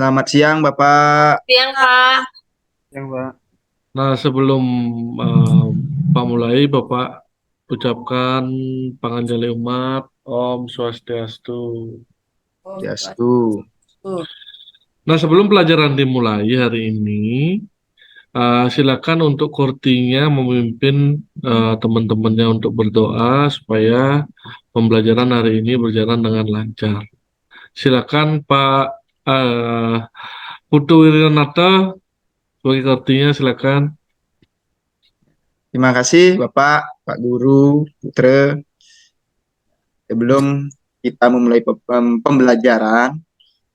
Selamat siang, Bapak. Siang, Kak. Siang, Pak. Nah, sebelum eh, Pak mulai, Bapak ucapkan panganjali umat, Om Swastiastu. Yastu. Nah, sebelum pelajaran dimulai hari ini, silakan untuk kurtinya memimpin teman-temannya untuk berdoa supaya pembelajaran hari ini berjalan dengan lancar. Silakan Pak eh, Putu Wiranata sebagai kurtinya, silakan. Terima kasih, Bapak, Pak Guru, Putra. Sebelum kita memulai pembelajaran,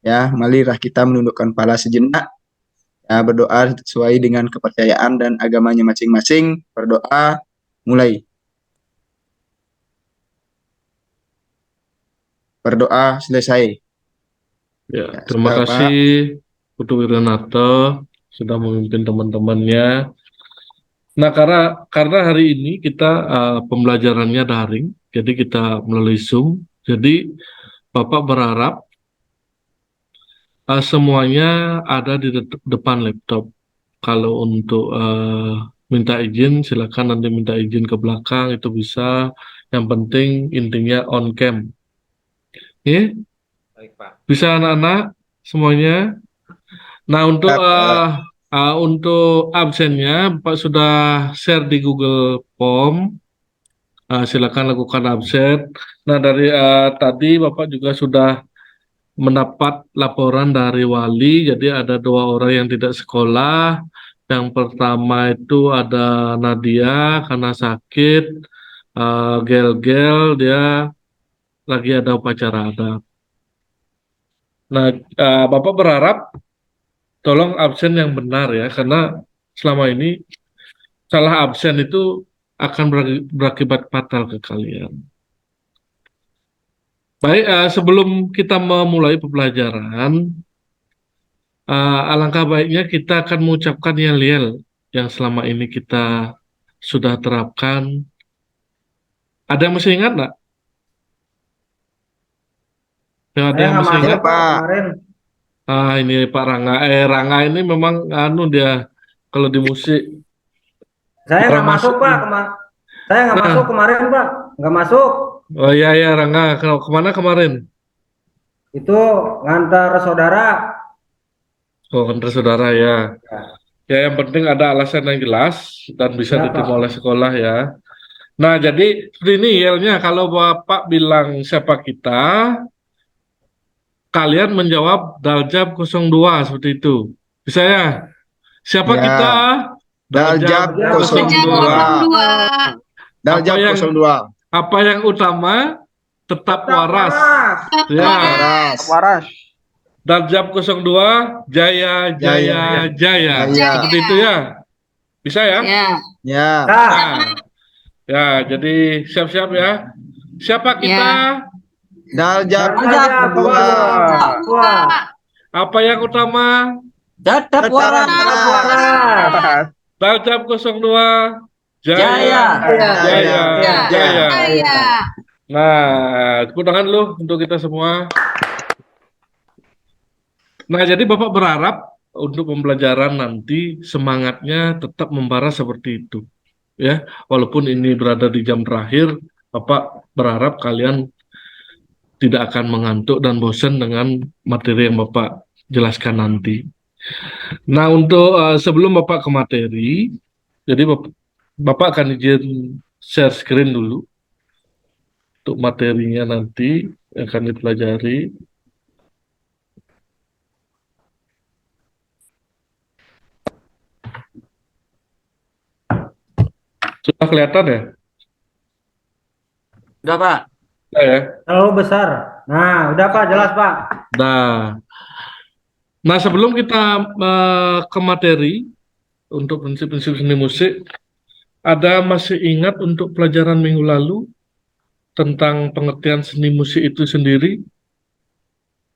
ya, marilah kita menundukkan kepala sejenak, ya, berdoa sesuai dengan kepercayaan dan agamanya masing-masing. Berdoa, mulai. Berdoa, selesai. Ya, Ya, terima sudah, kasih Pak. Putu Wiranata sudah memimpin teman-temannya. Nah, karena hari ini kita pembelajarannya daring, jadi kita melalui Zoom. Jadi Bapak berharap semuanya ada di depan laptop. Kalau untuk minta izin, silakan nanti minta izin ke belakang itu bisa. Yang penting intinya on cam. Ya, Baik, Pak. bisa anak-anak semuanya. Nah, Ya, Pak. untuk absennya, Pak sudah share di Google Form. Silakan lakukan absen. Nah, dari tadi Bapak juga sudah mendapat laporan dari wali. Jadi ada dua orang yang tidak sekolah. Yang pertama itu ada Nadia karena sakit. Gel-gel dia lagi ada upacara adat. Nah, Bapak berharap tolong absen yang benar ya, karena selama ini salah absen itu akan berakibat fatal ke kalian. Baik, sebelum kita memulai pembelajaran, alangkah baiknya kita akan mengucapkan yel-yel yang selama ini kita sudah terapkan. Ada yang masih ingat nggak? Ada Saya yang nggak masih masuk, ingat? Ya, Pak, Pak. kemarin. Ini Pak Rangga. Rangga ini memang dia kalau di musik Saya orang nggak masuk, masuk. Pak. Saya nggak masuk Nah, kemarin, Pak. Nggak masuk. oh iya ya Rangga, kemana kemarin? Itu ngantar saudara. Oh, antar saudara ya. Ya, Ya, yang penting ada alasan yang jelas dan bisa ya, diterima oleh Pak. sekolah ya. Nah, jadi seperti ini yelnya. Kalau Bapak bilang siapa kita, kalian menjawab Daljab 02 seperti itu. Bisa ya? Siapa kita? Ya. Daljab Daljab Jam kosong 02. 02. 02. Apa Daljab yang 02. apa yang utama? Tetap tetap waras. waras. Ya. Tetap Waras. Waras. Daljab 02, jaya, Jaya. jaya, jaya. Jaya. Seperti itu ya. Bisa ya? Ya. Ya. Nah, Nah, ya, jadi siap-siap ya. Siapa kita? Ya. Daljab Daljab 02. 02. Apa yang utama? Tetap Tetap waras. waras. Daljab 02, jaya, Jaya. jaya, Jaya. jaya. Saya. Nah, tepuk tangan dulu untuk kita semua. Nah, jadi Bapak berharap untuk pembelajaran nanti semangatnya tetap membara seperti itu. Ya, walaupun ini berada di jam terakhir, Bapak berharap kalian tidak akan mengantuk dan bosan dengan materi yang Bapak jelaskan nanti. Nah, untuk sebelum Bapak ke materi, jadi Bapak akan izin share screen dulu untuk materinya nanti yang akan dipelajari. Sudah kelihatan ya? Udah, Pak. Sudah ya? Terlalu besar. Nah, udah, Pak. Jelas, Pak. Nah, sebelum kita ke materi untuk prinsip-prinsip seni musik, ada masih ingat untuk pelajaran minggu lalu tentang pengertian seni musik itu sendiri?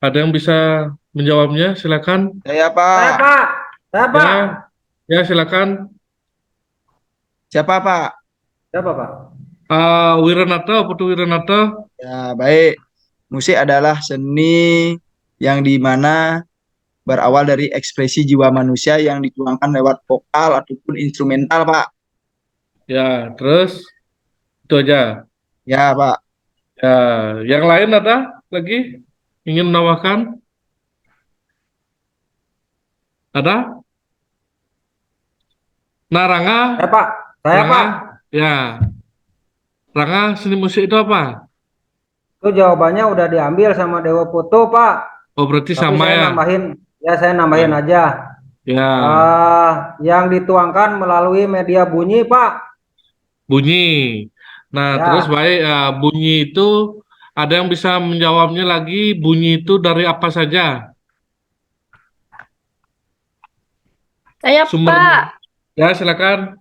Ada yang bisa menjawabnya? Silakan. Saya, Saya, Pak. Pak. Saya, Pak. Ya, ya silakan. Siapa, Pak? Siapa, Pak? Wiranata, Putu Wiranata. Ya, baik. Musik adalah seni yang dimana berawal dari ekspresi jiwa manusia yang dituangkan lewat vokal ataupun instrumental, Pak. Ya, terus itu aja. Ya, Pak. Ya, yang lain ada lagi ingin menambahkan? Ada? Nah, Rangga, Pak. Saya, Rangga, Pak. ya, Rangga, seni musik itu apa? Itu jawabannya udah diambil sama Dewa Putu, Pak. Oh, berarti Tapi sama saya ya? nambahin, ya saya nambahin Ya, aja. ya, Yang dituangkan melalui media bunyi, Pak. bunyi. Nah, terus Ya, baik, bunyi itu ada yang bisa menjawabnya lagi, bunyi itu dari apa saja? Saya Sumbernya. Pak, Ya, silakan.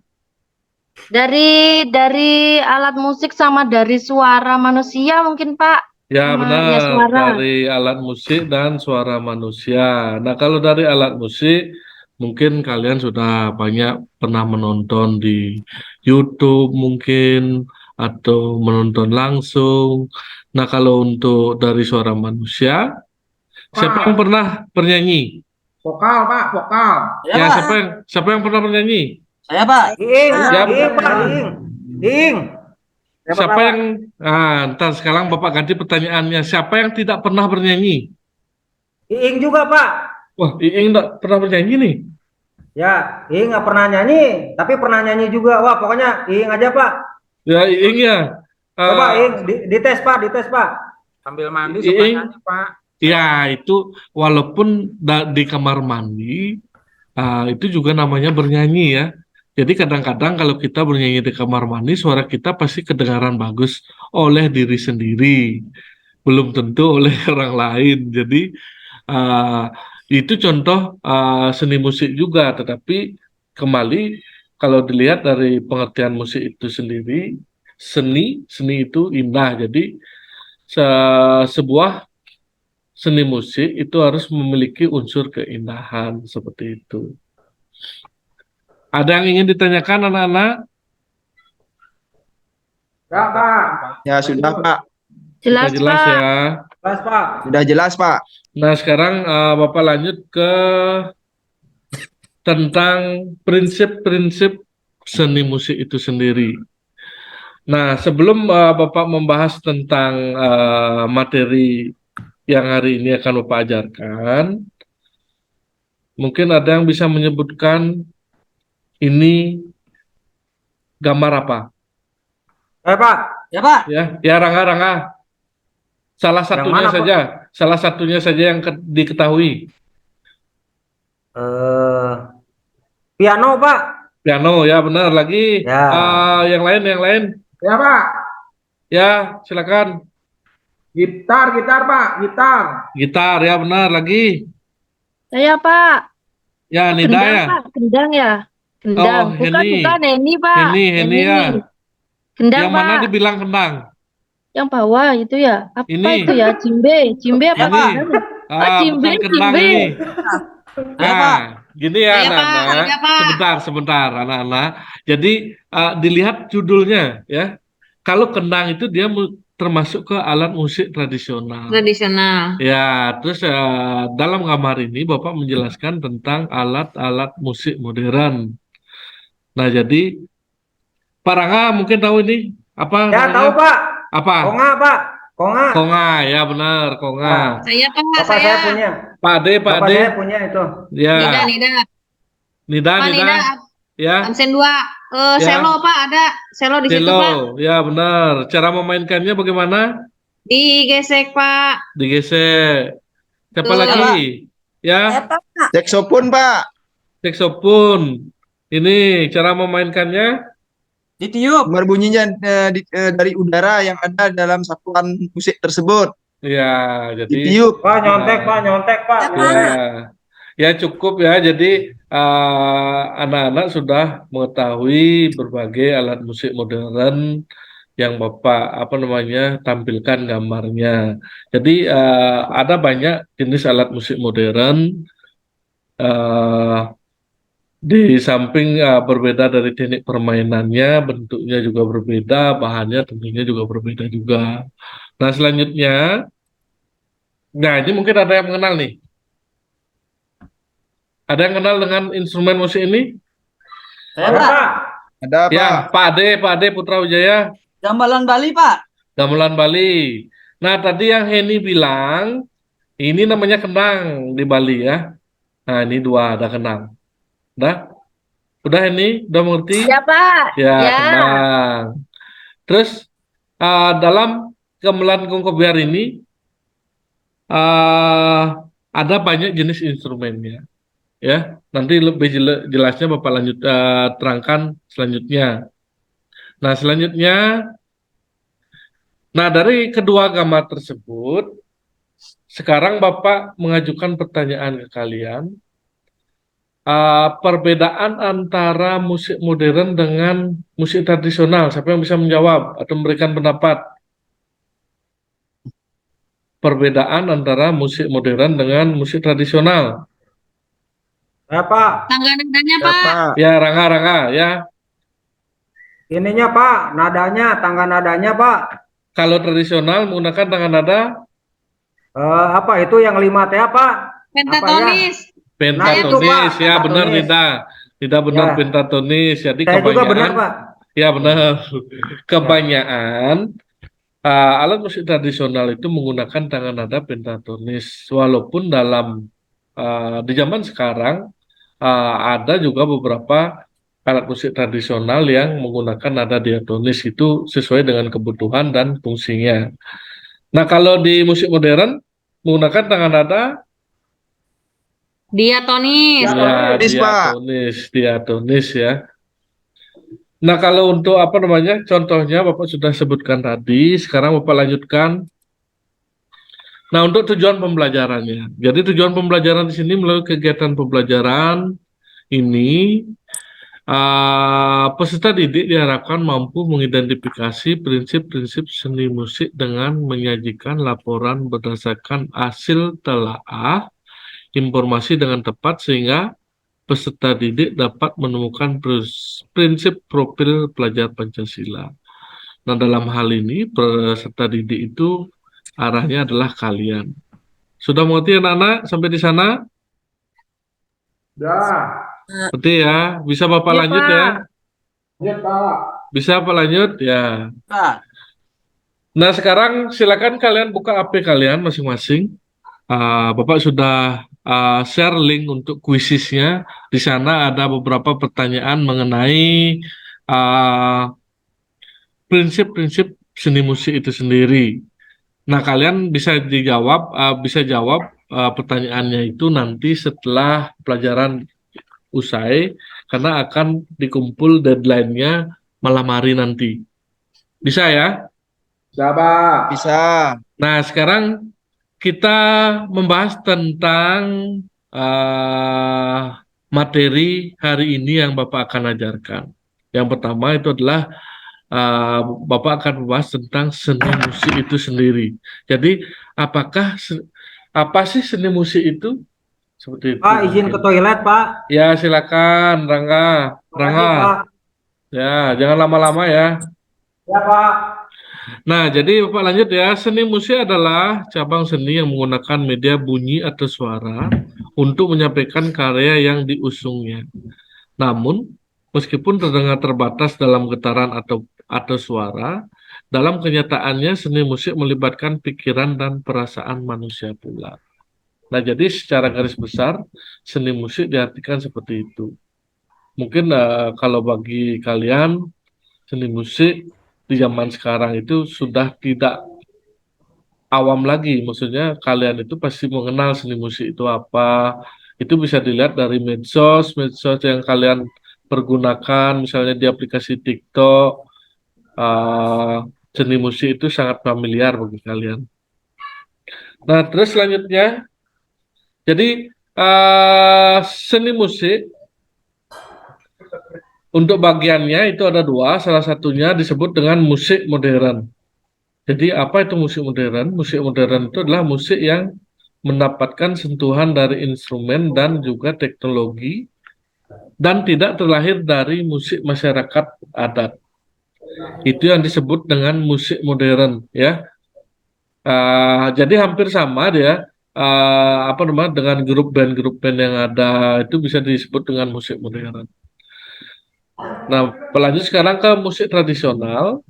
dari alat musik sama dari suara manusia mungkin Pak, Ya, sama ya benar, suara. dari alat musik dan suara manusia. Nah, kalau dari alat musik, mungkin kalian sudah banyak pernah menonton di YouTube mungkin, atau menonton langsung. Nah, kalau untuk dari suara manusia, siapa yang Pak. pernah bernyanyi? Vokal, Pak, vokal. Ya, siapa yang pernah bernyanyi? Iing, Ya, Iing, Pak, Iing. Iing. siapa yang, ntar sekarang Bapak ganti pertanyaannya, siapa yang tidak pernah bernyanyi? Iing juga, Pak. Wah, Iing nggak pernah bernyanyi nih. Ya, Iing nggak pernah nyanyi, tapi pernah nyanyi juga. Wah, pokoknya Iing aja, Pak. Ya, Iing ya. Coba Eh, Iing, dites, Pak, dites, Pak. Sambil mandi suka Iing, nyanyi, Pak. ya itu walaupun di kamar mandi, itu juga namanya bernyanyi ya. Jadi kadang-kadang kalau kita bernyanyi di kamar mandi, suara kita pasti kedengaran bagus oleh diri sendiri, belum tentu oleh orang lain. Jadi ah, itu contoh seni musik juga, tetapi kembali kalau dilihat dari pengertian musik itu sendiri, seni itu indah. Jadi sebuah seni musik itu harus memiliki unsur keindahan seperti itu. Ada yang ingin ditanyakan anak-anak? Ya, Pak. Ya, sudah, Pak. Sudah Jelas jelas Pak. ya. Jelas, Pak. Sudah jelas, Pak. Nah, sekarang Bapak lanjut ke tentang prinsip-prinsip seni musik itu sendiri. Nah, sebelum Bapak membahas tentang materi yang hari ini akan Bapak ajarkan, mungkin ada yang bisa menyebutkan ini gambar apa? Pak. Ya, ya Rangga. Salah Yang satunya mana, Pak? saja, salah satunya saja yang diketahui. Eh, Piano, Pak. Piano, ya benar. Lagi Ya. yang lain. Ya, Pak. Ya, silakan. Gitar, Pak. Gitar. Gitar, ya benar. Lagi. Saya Pak, Ya, Nida gendang ya. Pak, gendang ya. Gendang, Oh, bukan Heni. Heni Pak. Heni ya. Gendang Yang mana Pak, dibilang kendang? yang bawah itu ya. Apa Ini. itu ya? Cimbe apa Ini. gendang? Bukan kendang Cimbe. ini. Nah, gini ya Iya, Pak. anak-anak. Iya, Pak. Sebentar, anak-anak. Jadi dilihat judulnya ya. Kalau kendang itu dia termasuk ke alat musik tradisional. Tradisional. Ya, terus dalam gambar ini Bapak menjelaskan tentang alat-alat musik modern. Nah, jadi Pak Rangga mungkin tahu ini apa Ya, namanya? tahu, Pak. Apa? Konga, Pak. Konga. Konga, ya benar, konga. Nah, Saya Pak, Bapak saya punya. Pak Ade, Pak Bapak Ade. saya punya itu. Ya, Nida. Nida. Ya, Absen 2. Ya. Selo Pak, ada selo di situ Pak. cello. Ya, benar. Cara memainkannya bagaimana? Digesek Pak. Digesek. Siapa Tuh. lagi? Ya, Saxophone, Pak. saxophone. Ini cara memainkannya. Berbunyinya dari udara yang ada dalam satuan musik tersebut. Ya, jadi Ditiup. Pak, nyontek, Pak. Nyontek, Pak. ya cukup ya. Jadi anak-anak sudah mengetahui berbagai alat musik modern yang Bapak tampilkan gambarnya. Jadi ada banyak jenis alat musik modern. eh, di samping berbeda dari teknik permainannya, bentuknya juga berbeda, bahannya tentunya juga berbeda juga. Nah, selanjutnya, nah ini mungkin ada yang mengenal nih. Ada yang kenal dengan instrumen musik ini? Saya Ada, Pak, Pak. Ada Ya, Pak. Pak Ade Putra Wijaya, gamelan Bali Pak. gamelan Bali. Nah, tadi yang Heni bilang, ini namanya kendang di Bali ya. Nah, ini dua, ada kendang. Udah Heni, udah mengerti? Ya, Pak. Ya, Ya. kendang. Terus, dalam gamelan Kongkobiar ini, ada banyak jenis instrumennya. Ya, nanti lebih jelasnya Bapak lanjut terangkan selanjutnya. Nah, selanjutnya, dari kedua gambar tersebut, sekarang Bapak mengajukan pertanyaan ke kalian, perbedaan antara musik modern dengan musik tradisional. Siapa yang bisa menjawab atau memberikan pendapat? Perbedaan antara musik modern dengan musik tradisional. Ya, Pak. Tangga nadanya Ya Pak. Pak. Ya, Rangga, ya. Ininya, Pak, nadanya, tangga nadanya, Pak. Kalau tradisional menggunakan tangan nada Apa itu yang 5 T, Pak? Pentatonis. Nah, itu, pentatonis, Pak, ya benar pentatonis. tidak benar Ya. pentatonis. Jadi Saya juga benar, kebanyakan, Pak. ya benar, kebanyakan alat musik tradisional itu menggunakan tangan nada pentatonis. Walaupun di zaman sekarang ada juga beberapa alat musik tradisional yang menggunakan nada diatonis, itu sesuai dengan kebutuhan dan fungsinya. Nah, kalau di musik modern menggunakan tangan nada Diatonis. ya Diatonis, Pak. diatonis ya. Nah, kalau untuk contohnya Bapak sudah sebutkan tadi, sekarang Bapak lanjutkan. Nah, untuk tujuan pembelajarannya. Jadi tujuan pembelajaran di sini melalui kegiatan pembelajaran ini, peserta didik diharapkan mampu mengidentifikasi prinsip-prinsip seni musik dengan menyajikan laporan berdasarkan hasil telaah informasi dengan tepat sehingga peserta didik dapat menemukan prinsip profil pelajar Pancasila. Nah, dalam hal ini peserta didik itu arahnya adalah kalian. Sudah mengerti anak-anak sampai di sana? Dah. Berarti ya, bisa Bapak Ya, lanjut Pak. ya? Lanjut, Pak. Bisa Pak lanjut? Ya. Pak. Nah, sekarang silakan kalian buka HP kalian masing-masing. Bapak sudah share link untuk kuisisnya. Di sana ada beberapa pertanyaan mengenai prinsip-prinsip seni musik itu sendiri. Nah, kalian bisa jawab pertanyaannya itu nanti setelah pelajaran usai, karena akan dikumpul deadline-nya malam hari nanti. Bisa ya? Dah, Pak. Bisa. Nah, sekarang kita membahas tentang materi hari ini yang Bapak akan ajarkan. Yang pertama itu adalah Bapak akan membahas tentang seni musik itu sendiri. Jadi, apa sih seni musik itu? Seperti itu. Pak, izin ke mungkin. toilet, Pak. Ya, silakan, Rangga. Makasih, Pak. Ya, jangan lama-lama ya. Ya, Pak. Nah, jadi Bapak lanjut ya. Seni musik adalah cabang seni yang menggunakan media bunyi atau suara untuk menyampaikan karya yang diusungnya. Namun, meskipun terdengar terbatas dalam getaran atau suara, dalam kenyataannya seni musik melibatkan pikiran dan perasaan manusia pula. Nah, jadi secara garis besar, seni musik diartikan seperti itu. Mungkin kalau bagi kalian, seni musik di zaman sekarang itu sudah tidak awam lagi. Maksudnya kalian itu pasti mengenal seni musik itu apa. Itu bisa dilihat dari medsos yang kalian pergunakan, misalnya di aplikasi TikTok. Seni musik itu sangat familiar bagi kalian. Nah, terus selanjutnya, jadi seni musik untuk bagiannya itu ada dua, salah satunya disebut dengan musik modern. Jadi apa itu musik modern? Musik modern itu adalah musik yang mendapatkan sentuhan dari instrumen dan juga teknologi dan tidak terlahir dari musik masyarakat adat. Itu yang disebut dengan musik modern, ya. Jadi hampir sama dia apa namanya, dengan grup band yang ada itu bisa disebut dengan musik modern. Nah, pelanjut sekarang ke musik tradisional.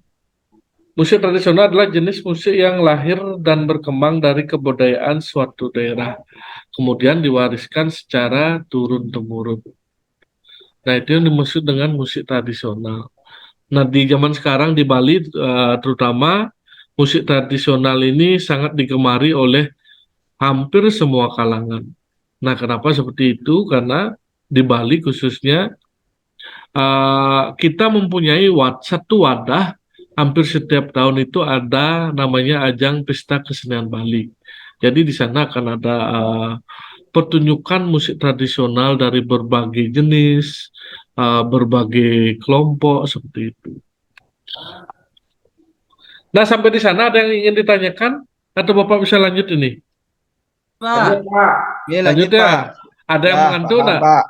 Musik tradisional adalah jenis musik yang lahir dan berkembang dari kebudayaan suatu daerah, kemudian diwariskan secara turun-temurun. Nah, itu yang dimaksud dengan musik tradisional. Nah, di zaman sekarang di Bali, terutama musik tradisional ini sangat digemari oleh hampir semua kalangan. Nah, kenapa seperti itu? Karena di Bali khususnya kita mempunyai satu wadah, hampir setiap tahun itu ada namanya ajang Pesta Kesenian Bali. Jadi di sana akan ada pertunjukan musik tradisional dari berbagai jenis, berbagai kelompok seperti itu. Nah, sampai di sana ada yang ingin ditanyakan atau Bapak bisa lanjut ini? Lanjut, Pak. Pak. Oke, Lanjut lanjut, ya. Pak. Ada yang Ya, mengantuk paham, enggak? Pak.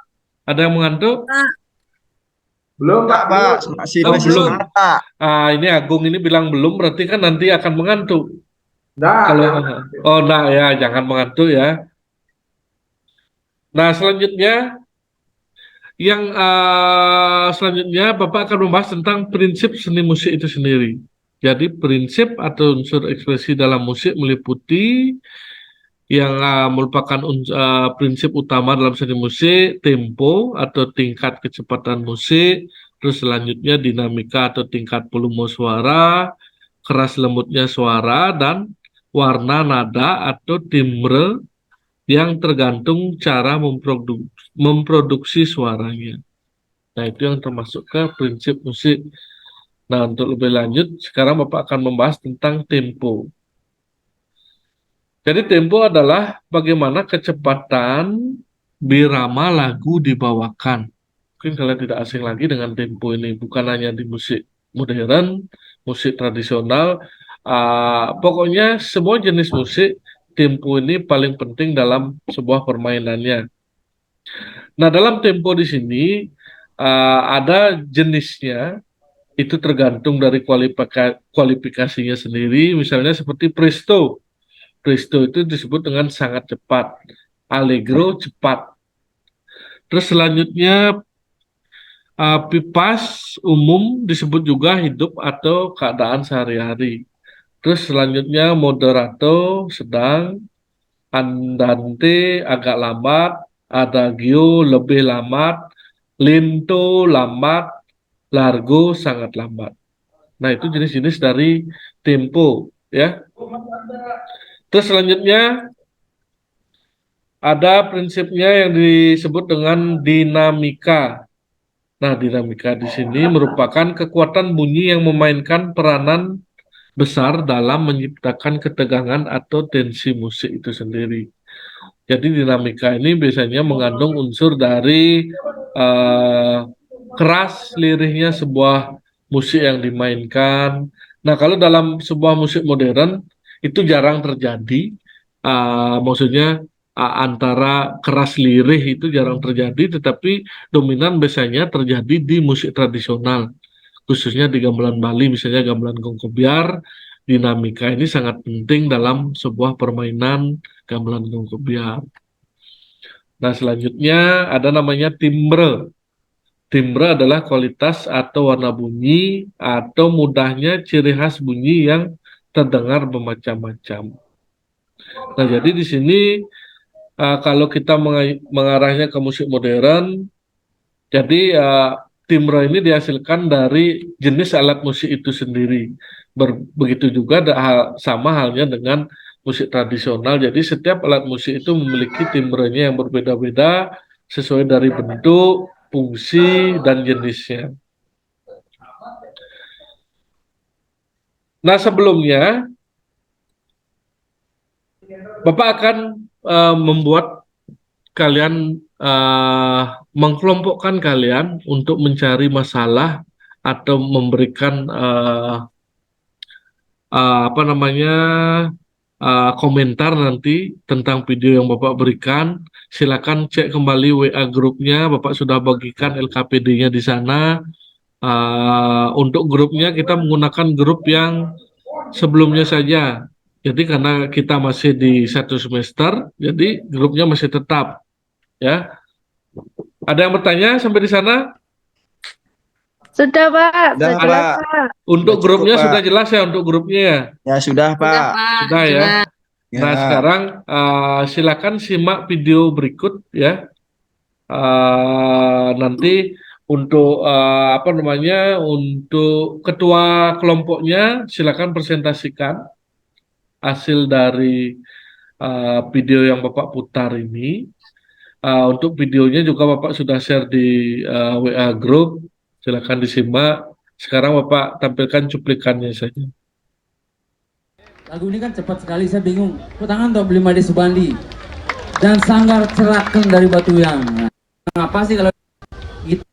Ada yang mengantuk? Belum, Enggak, Pak. Pak. Belum. Masih Oh, masih belum. semangat, Pak. Ini Agung ini bilang belum, berarti kan nanti akan mengantuk. Enggak. Kalau Jangan. nah ya, jangan mengantuk ya. Nah, selanjutnya Bapak akan membahas tentang prinsip seni musik itu sendiri. Jadi prinsip atau unsur ekspresi dalam musik meliputi yang merupakan prinsip utama dalam seni musik, tempo atau tingkat kecepatan musik, terus selanjutnya dinamika atau tingkat volume suara, keras lembutnya suara, dan warna nada atau timbre yang tergantung cara memproduksi suaranya. Nah, itu yang termasuk ke prinsip musik. Nah, untuk lebih lanjut, sekarang Bapak akan membahas tentang tempo. Jadi tempo adalah bagaimana kecepatan birama lagu dibawakan. Mungkin kalian tidak asing lagi dengan tempo ini, bukan hanya di musik modern, musik tradisional, pokoknya semua jenis musik, tempo ini paling penting dalam sebuah permainannya. Nah, dalam tempo di sini ada jenisnya, itu tergantung dari kualifikasinya sendiri, misalnya seperti presto. Presto itu disebut dengan sangat cepat. Allegro cepat. Terus selanjutnya pipas umum disebut juga hidup atau keadaan sehari-hari. Terus selanjutnya moderato sedang, andante agak lambat, adagio lebih lambat, lento lambat, largo sangat lambat. Nah, itu jenis-jenis dari tempo ya. Terus selanjutnya ada prinsipnya yang disebut dengan dinamika. Nah, dinamika di sini merupakan kekuatan bunyi yang memainkan peranan besar dalam menciptakan ketegangan atau tensi musik itu sendiri. Jadi dinamika ini biasanya mengandung unsur dari keras lirihnya sebuah musik yang dimainkan. Nah, kalau dalam sebuah musik modern itu jarang terjadi. Maksudnya antara keras lirih itu jarang terjadi, tetapi dominan biasanya terjadi di musik tradisional, khususnya di gamelan Bali, misalnya gamelan gongkobyar. Dinamika ini sangat penting dalam sebuah permainan gamelan gongkobyar. Nah, selanjutnya ada namanya timbre. Timbre adalah kualitas atau warna bunyi atau mudahnya ciri khas bunyi yang terdengar bermacam-macam. Nah, jadi di sini kalau kita mengarahnya ke musik modern, jadi timbre ini dihasilkan dari jenis alat musik itu sendiri. Begitu juga sama halnya dengan musik tradisional. Jadi setiap alat musik itu memiliki timbrenya yang berbeda-beda sesuai dari bentuk, fungsi, dan jenisnya. Nah, sebelumnya Bapak akan membuat kalian mengkelompokkan kalian untuk mencari masalah atau memberikan apa namanya komentar nanti tentang video yang Bapak berikan. Silakan cek kembali WA grupnya, Bapak sudah bagikan LKPD-nya di sana. Untuk grupnya kita menggunakan grup yang sebelumnya saja. Jadi karena kita masih di satu semester, jadi grupnya masih tetap, ya. Ada yang bertanya sampai di sana? Sudah, Pak. Sudah, Sudah jelas, Pak. Pak. Untuk Sudah cukup, grupnya Pak. sudah jelas ya, untuk grupnya ya. Ya sudah, Sudah, Pak. Pak. Sudah ya. Jelas. Nah, Ya. sekarang silakan simak video berikut ya. Nanti untuk apa namanya, untuk ketua kelompoknya silakan presentasikan hasil dari video yang Bapak putar ini. Untuk videonya juga Bapak sudah share di WA Group, silakan disimak. Sekarang Bapak tampilkan cuplikannya saja. Lagu ini kan cepat sekali, saya bingung. Tangan untuk beli Made Subandi dan Sanggar Ceraken dari Batuyang. Nah, apa sih kalau gitu?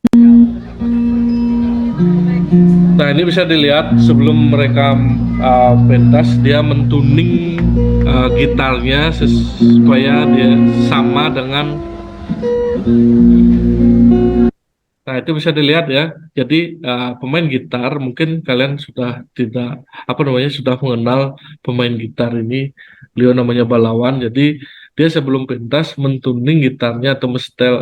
Nah, ini bisa dilihat sebelum mereka pentas, dia mentuning gitarnya supaya dia sama dengan. Nah, itu bisa dilihat ya. Jadi pemain gitar mungkin kalian sudah tidak apa namanya, sudah mengenal pemain gitar ini. Beliau namanya Balawan. Jadi dia sebelum pentas mentuning gitarnya atau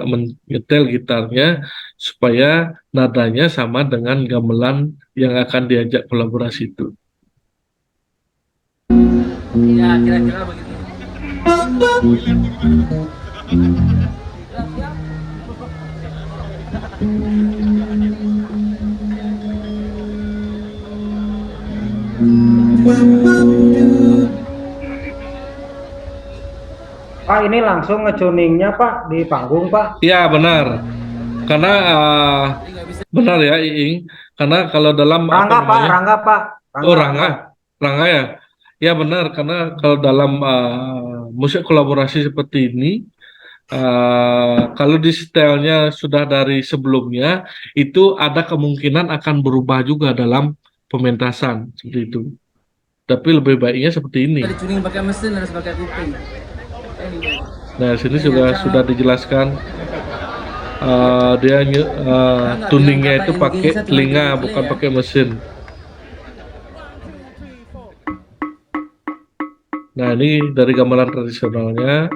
menyetel gitarnya supaya nadanya sama dengan gamelan yang akan diajak kolaborasi itu. Ya, kira-kira begitu. Pak, ini langsung ngetuningnya Pak di panggung Pak. Iya benar, karena benar ya Iing, karena kalau dalam Rangga apa Pak, namanya, Rangga Pak. oh Rangga ya, ya benar, karena kalau dalam musik kolaborasi seperti ini, kalau di stylenya sudah dari sebelumnya, itu ada kemungkinan akan berubah juga dalam pementasan seperti itu. Tapi lebih baiknya seperti ini. Dicuning pakai mesin harus pakai kuping. Nah, sini juga sudah dijelaskan dia tuningnya itu pakai telinga bukan pakai mesin. Nah, ini dari gamelan tradisionalnya.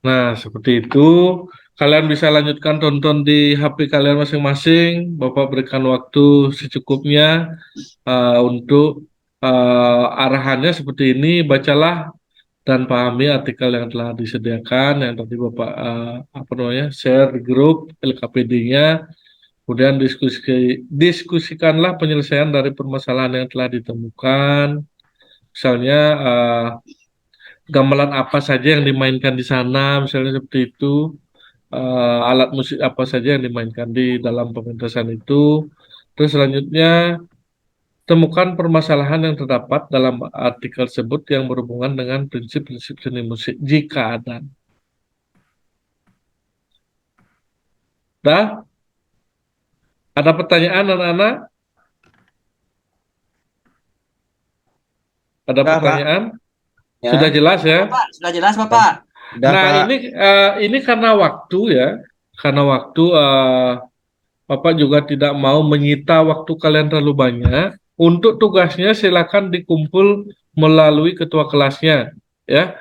Nah, seperti itu. Kalian bisa lanjutkan tonton di HP kalian masing-masing. Bapak berikan waktu secukupnya untuk arahannya seperti ini. Bacalah dan pahami artikel yang telah disediakan, yang tadi Bapak apa namanya, share di grup LKPD-nya. Kemudian diskusikanlah penyelesaian dari permasalahan yang telah ditemukan. Misalnya gamelan apa saja yang dimainkan di sana, misalnya seperti itu. Alat musik apa saja yang dimainkan di dalam pementasan itu. Terus selanjutnya, temukan permasalahan yang terdapat dalam artikel tersebut yang berhubungan dengan prinsip-prinsip seni musik jika ada. Dah? Ada pertanyaan anak-anak? Ada Sudah, Pak. pertanyaan? Ya. Sudah jelas ya? Pak, sudah jelas Bapak. Sudah, Nah, Pak. ini karena waktu ya. Karena waktu Bapak juga tidak mau menyita waktu kalian terlalu banyak. Untuk tugasnya silakan dikumpul melalui ketua kelasnya, ya.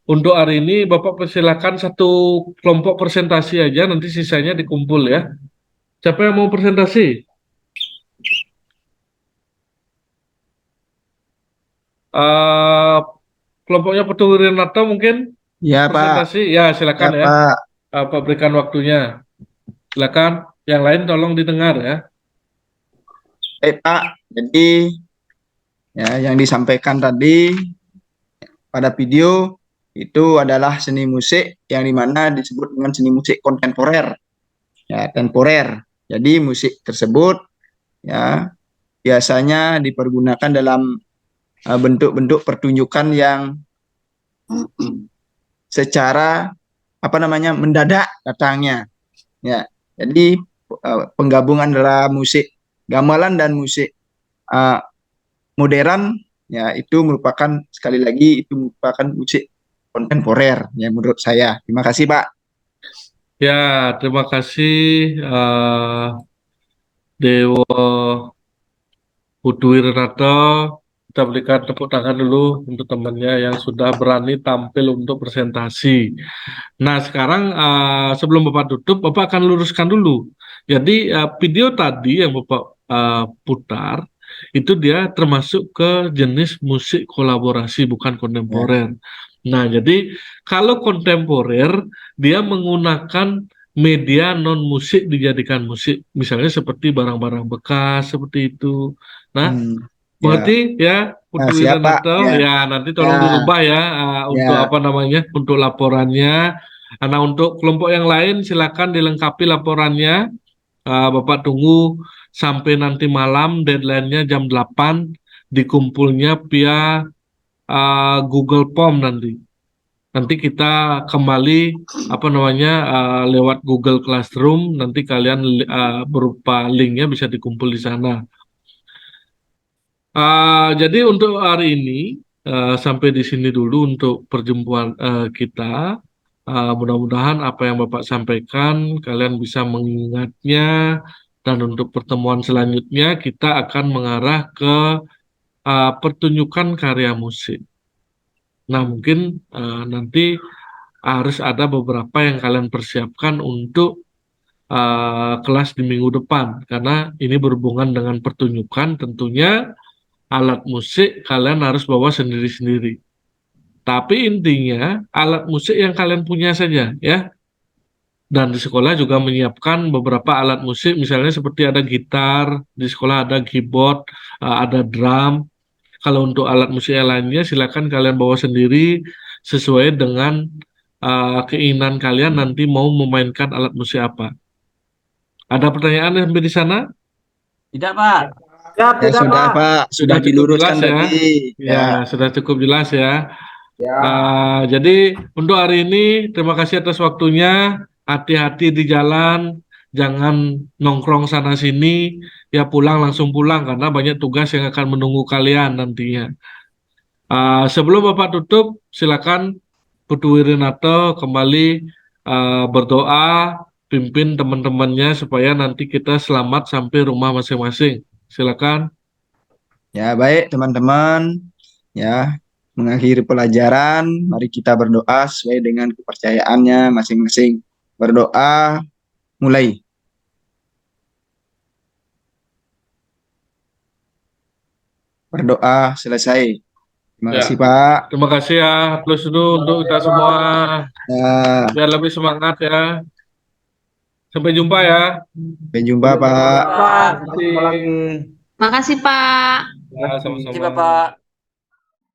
Untuk hari ini Bapak persilakan satu kelompok presentasi aja, nanti sisanya dikumpul ya. Siapa yang mau presentasi? Kelompoknya Putu Wiryanata mungkin Ya, Pak. presentasi? Ya, silakan Ya, ya. Pak. Pak berikan waktunya. Silakan. Yang lain tolong didengar ya. Pak, jadi ya yang disampaikan tadi pada video itu adalah seni musik yang dimana disebut dengan seni musik kontemporer, ya temporer. Jadi musik tersebut ya biasanya dipergunakan dalam bentuk-bentuk pertunjukan yang secara mendadak datangnya. Ya, jadi penggabungan antara musik gamelan dan musik uh, modern, ya itu merupakan sekali lagi itu merupakan musik kontemporer ya menurut saya. Terima kasih Pak. Ya, terima kasih Dewo Putu Wiranto. Kita berikan tepuk tangan dulu untuk temannya yang sudah berani tampil untuk presentasi. Nah, sekarang sebelum Bapak tutup, Bapak akan luruskan dulu. Jadi video tadi yang Bapak putar, itu dia termasuk ke jenis musik kolaborasi, bukan kontemporer. Nah, jadi kalau kontemporer, dia menggunakan media non-musik dijadikan musik. Misalnya seperti barang-barang bekas, seperti itu. Nah, Ya, mengerti ya, Putu siap Pak. Wiranto? Ya, Ya, nanti tolong ya, dirubah ya untuk ya. apa namanya, untuk laporannya. Nah, untuk kelompok yang lain silakan dilengkapi laporannya. Bapak tunggu sampai nanti malam, deadline-nya jam 8, dikumpulnya via Google Form nanti. Nanti kita kembali apa namanya lewat Google Classroom, nanti kalian berupa linknya bisa dikumpul di sana. Jadi untuk hari ini sampai di sini dulu untuk perjumpaan kita. Mudah-mudahan apa yang Bapak sampaikan kalian bisa mengingatnya, dan untuk pertemuan selanjutnya kita akan mengarah ke pertunjukan karya musik. Nah, mungkin nanti harus ada beberapa yang kalian persiapkan untuk kelas di minggu depan, karena ini berhubungan dengan pertunjukan. Tentunya alat musik kalian harus bawa sendiri-sendiri. Tapi intinya alat musik yang kalian punya saja ya. Dan di sekolah juga menyiapkan beberapa alat musik, misalnya seperti ada gitar, di sekolah ada keyboard, ada drum. Kalau untuk alat musik yang lainnya silakan kalian bawa sendiri sesuai dengan keinginan kalian nanti mau memainkan alat musik apa. Ada pertanyaan sampai di sana? Tidak, Pak. Siap, Ya tidak sudah Pak. Pak, sudah Cukup diluruskan jelas ya? tadi. Ya, sudah cukup jelas ya. Ya. Jadi untuk hari ini terima kasih atas waktunya. Hati-hati di jalan, jangan nongkrong sana sini. Ya pulang langsung pulang karena banyak tugas yang akan menunggu kalian nantinya. Sebelum Bapak tutup, silakan Putu Wiranto kembali berdoa, pimpin teman-temannya supaya nanti kita selamat sampai rumah masing-masing. Silakan. Ya, baik teman-teman. Ya, mengakhiri pelajaran, mari kita berdoa sesuai dengan kepercayaannya masing-masing. Berdoa, mulai. Berdoa, selesai. Terima Ya. kasih Pak. Terima kasih ya, plus dulu untuk kita semua. Ya, Biar lebih semangat ya. Sampai jumpa ya. sampai jumpa Pak. Pak, sampai jumpa lagi. Makasih Pak. Ya, Terima kasih, sama-sama. Bapak.